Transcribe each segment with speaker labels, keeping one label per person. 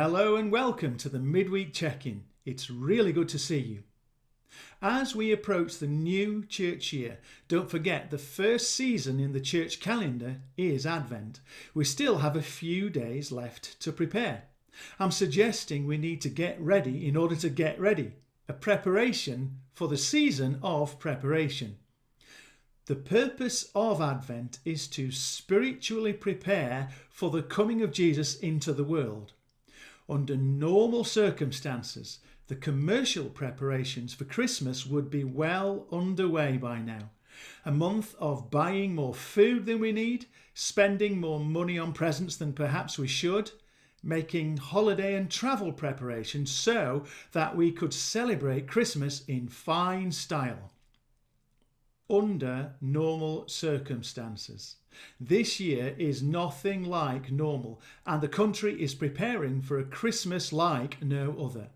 Speaker 1: Hello and welcome to the Midweek Check-in. It's really good to see you. As we approach the new church year, don't forget the first season in the church calendar is Advent. We still have a few days left to prepare. I'm suggesting we need to get ready in order to get ready, a preparation for the season of preparation. The purpose of Advent is to spiritually prepare for the coming of Jesus into the world. Under normal circumstances, the commercial preparations for Christmas would be well underway by now. A month of buying more food than we need, spending more money on presents than perhaps we should, making holiday and travel preparations so that we could celebrate Christmas in fine style. Under normal circumstances. This year is nothing like normal, and the country is preparing for a Christmas like no other.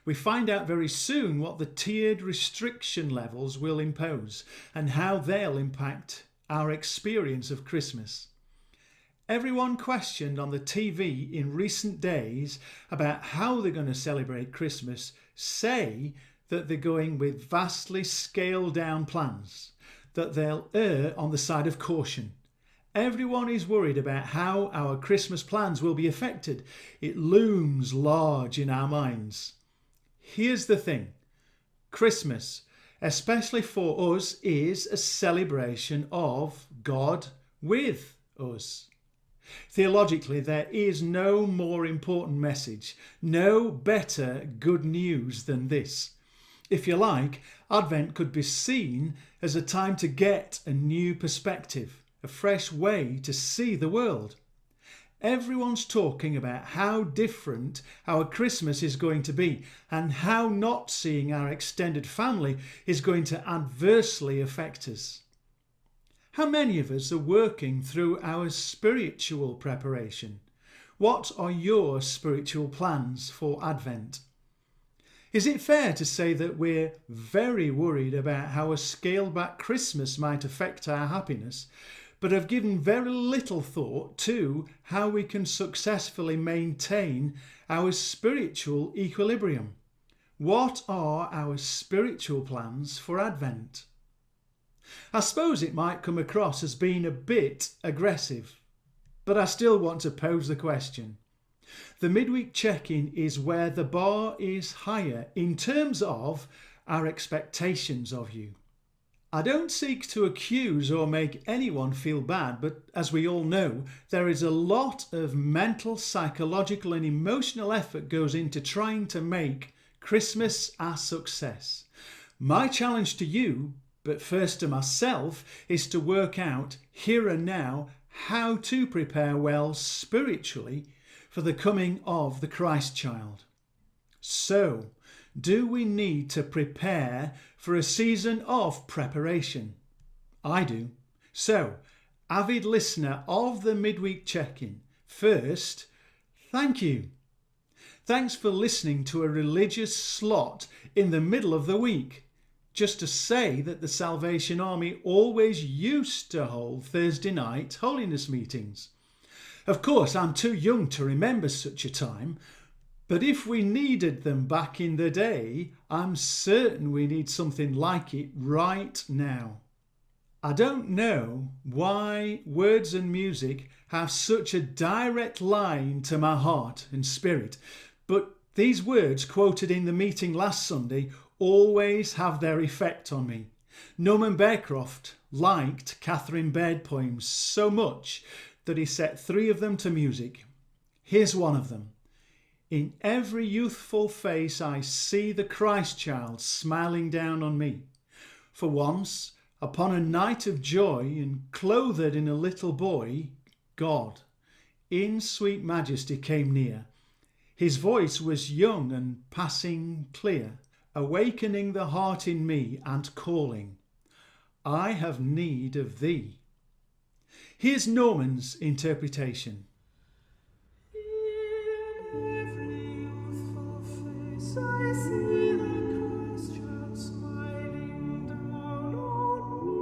Speaker 1: We find out very soon what the tiered restriction levels will impose and how they'll impact our experience of Christmas. Everyone questioned on the TV in recent days about how they're going to celebrate Christmas say that they're going with vastly scaled down plans, that they'll err on the side of caution. Everyone is worried about how our Christmas plans will be affected. It looms large in our minds. Here's the thing. Christmas, especially for us, is a celebration of God with us. Theologically, there is no more important message, no better good news than this. If you like, Advent could be seen as a time to get a new perspective, a fresh way to see the world. Everyone's talking about how different our Christmas is going to be and how not seeing our extended family is going to adversely affect us. How many of us are working through our spiritual preparation? What are your spiritual plans for Advent? Is it fair to say that we're very worried about how a scaled-back Christmas might affect our happiness, but have given very little thought to how we can successfully maintain our spiritual equilibrium? What are our spiritual plans for Advent? I suppose it might come across as being a bit aggressive, but I still want to pose the question. The midweek check-in is where the bar is higher in terms of our expectations of you. I don't seek to accuse or make anyone feel bad, but as we all know, there is a lot of mental, psychological and emotional effort goes into trying to make Christmas a success. My challenge to you, but first to myself, is to work out here and now how to prepare well spiritually for the coming of the Christ child. So, do we need to prepare for a season of preparation? I do. So, avid listener of the Midweek Check-in, first, thank you. Thanks for listening to a religious slot in the middle of the week. Just to say that the Salvation Army always used to hold Thursday night holiness meetings. Of course, I'm too young to remember such a time, but if we needed them back in the day, I'm certain we need something like it right now. I don't know why words and music have such a direct line to my heart and spirit, but these words quoted in the meeting last Sunday always have their effect on me. Norman Bearcroft liked Catherine Baird poems so much that he set 3 of them to music. Here's one of them. In every youthful face I see the Christ child smiling down on me. For once, upon a night of joy and clothed in a little boy, God, in sweet majesty came near. His voice was young and passing clear, awakening the heart in me and calling, I have need of thee. Here's Norman's interpretation.
Speaker 2: I see the Christ child smiling down on me.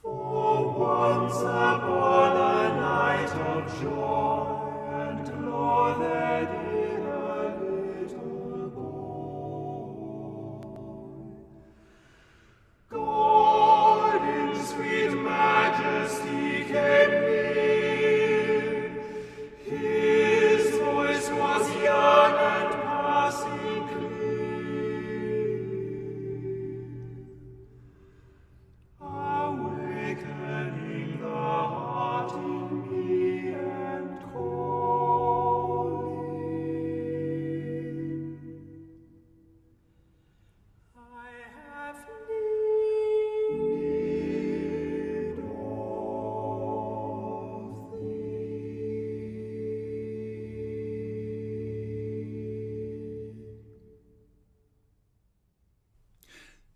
Speaker 2: For once upon a night of joy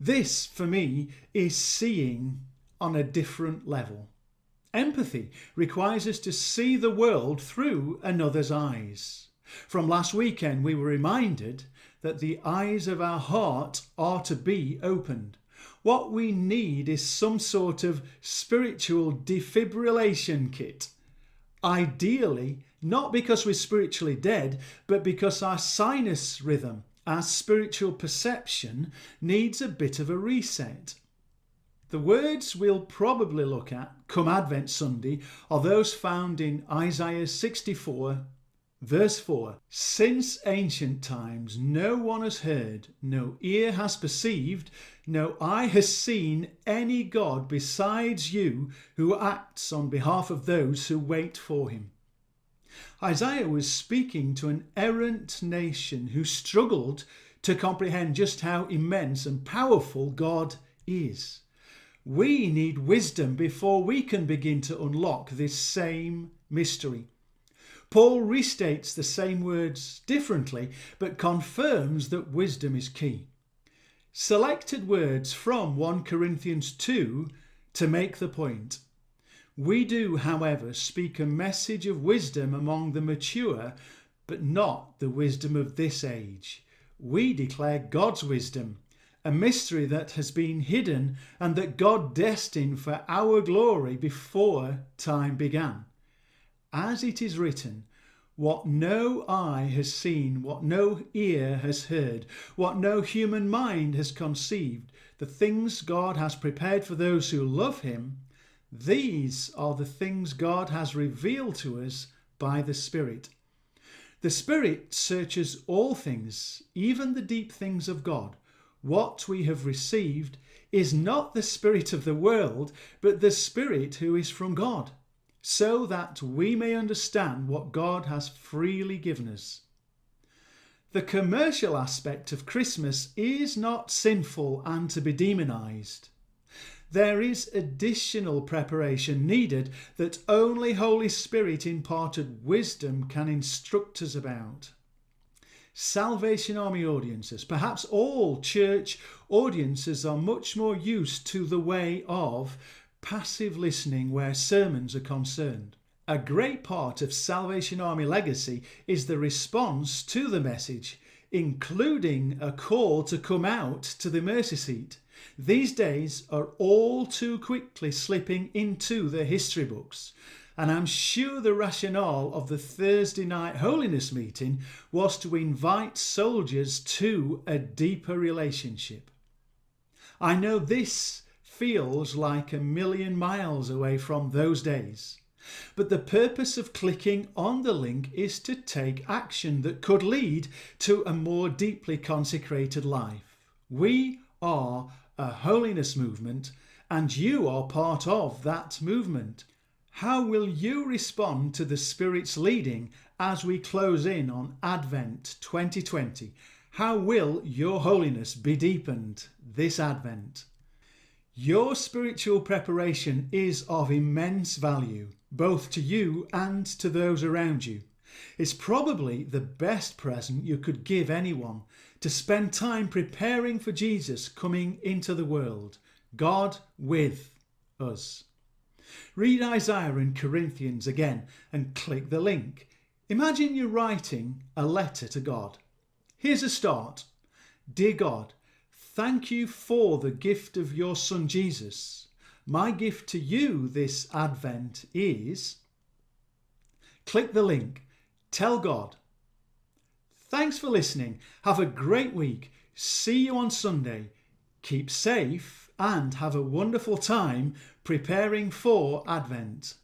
Speaker 1: This, for me, is seeing on a different level. Empathy requires us to see the world through another's eyes. From last weekend, we were reminded that the eyes of our heart are to be opened. What we need is some sort of spiritual defibrillation kit. Ideally, not because we're spiritually dead, but because our sinus rhythm, our spiritual perception, needs a bit of a reset. The words we'll probably look at come Advent Sunday are those found in Isaiah 64, verse 4. Since ancient times no one has heard, no ear has perceived, no eye has seen any God besides you who acts on behalf of those who wait for him. Isaiah was speaking to an errant nation who struggled to comprehend just how immense and powerful God is. We need wisdom before we can begin to unlock this same mystery. Paul restates the same words differently, but confirms that wisdom is key. Selected words from 1 Corinthians 2 to make the point. We do, however, speak a message of wisdom among the mature, but not the wisdom of this age. We declare God's wisdom, a mystery that has been hidden and that God destined for our glory before time began. As it is written, what no eye has seen, what no ear has heard, what no human mind has conceived, the things God has prepared for those who love him, these are the things God has revealed to us by the Spirit. The Spirit searches all things, even the deep things of God. What we have received is not the spirit of the world, but the Spirit who is from God, so that we may understand what God has freely given us. The commercial aspect of Christmas is not sinful and to be demonized. There is additional preparation needed that only Holy Spirit imparted wisdom can instruct us about. Salvation Army audiences, perhaps all church audiences, are much more used to the way of passive listening where sermons are concerned. A great part of Salvation Army legacy is the response to the message, including a call to come out to the mercy seat. These days are all too quickly slipping into the history books. And I'm sure the rationale of the Thursday night holiness meeting was to invite soldiers to a deeper relationship. I know this feels like a million miles away from those days, but the purpose of clicking on the link is to take action that could lead to a more deeply consecrated life. We are a holiness movement, and you are part of that movement. How will you respond to the Spirit's leading as we close in on Advent 2020? How will your holiness be deepened this Advent? Your spiritual preparation is of immense value, both to you and to those around you. It's probably the best present you could give anyone, to spend time preparing for Jesus coming into the world, God with us. Read Isaiah and Corinthians again and click the link. Imagine you're writing a letter to God. Here's a start. Dear God, thank you for the gift of your Son Jesus. My gift to you this Advent is... Click the link. Tell God. Thanks for listening. Have a great week. See you on Sunday. Keep safe and have a wonderful time preparing for Advent.